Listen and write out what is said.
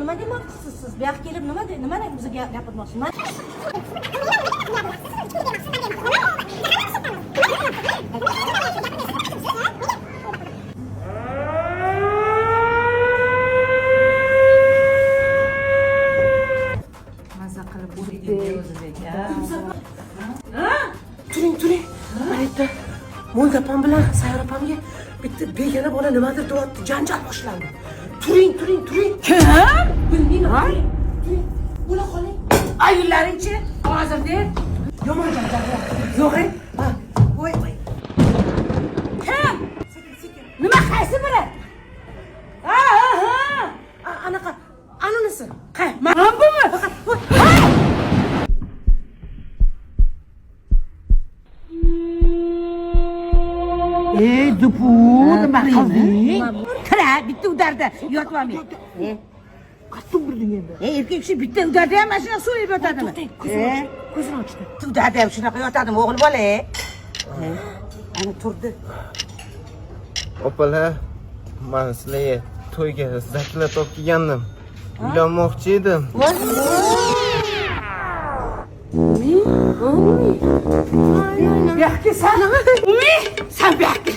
nima demoqchisiz siz? Bu yoqqa kelib nima bizga gapirmoqchisiz? Maza qilib o'zbek o'zbek. Turing. Mayda Mo'l opam bilan Sayyor opamga bitta begona bola nimadir deyapti, janjal boshlandi. Turing. Kim? Bilmayman. Turing. Bo'la qoling. Ayinlaringchi? Hozirda Yomon janjal yo'q. Ha. Voy. kim? Sekin. Nima qaysi biri? Ha. Anaqa, anunisi. Mana bumi? Ey dupu, nima qilding? Kira, bitta udarda yotmami. Qattiq burding endi. Erkak kishi bitta udarda ham mashina so'yib yotadimi? Ko'zini ochdi. Udarda ham shunaqa yotadimi, o'g'il bola? Ana turdi. Opalar, men sizlarga to'yga zaklat olib kelgandim. Uylanmoqchi edim. Bu yoqqa san, sen bu yoqqa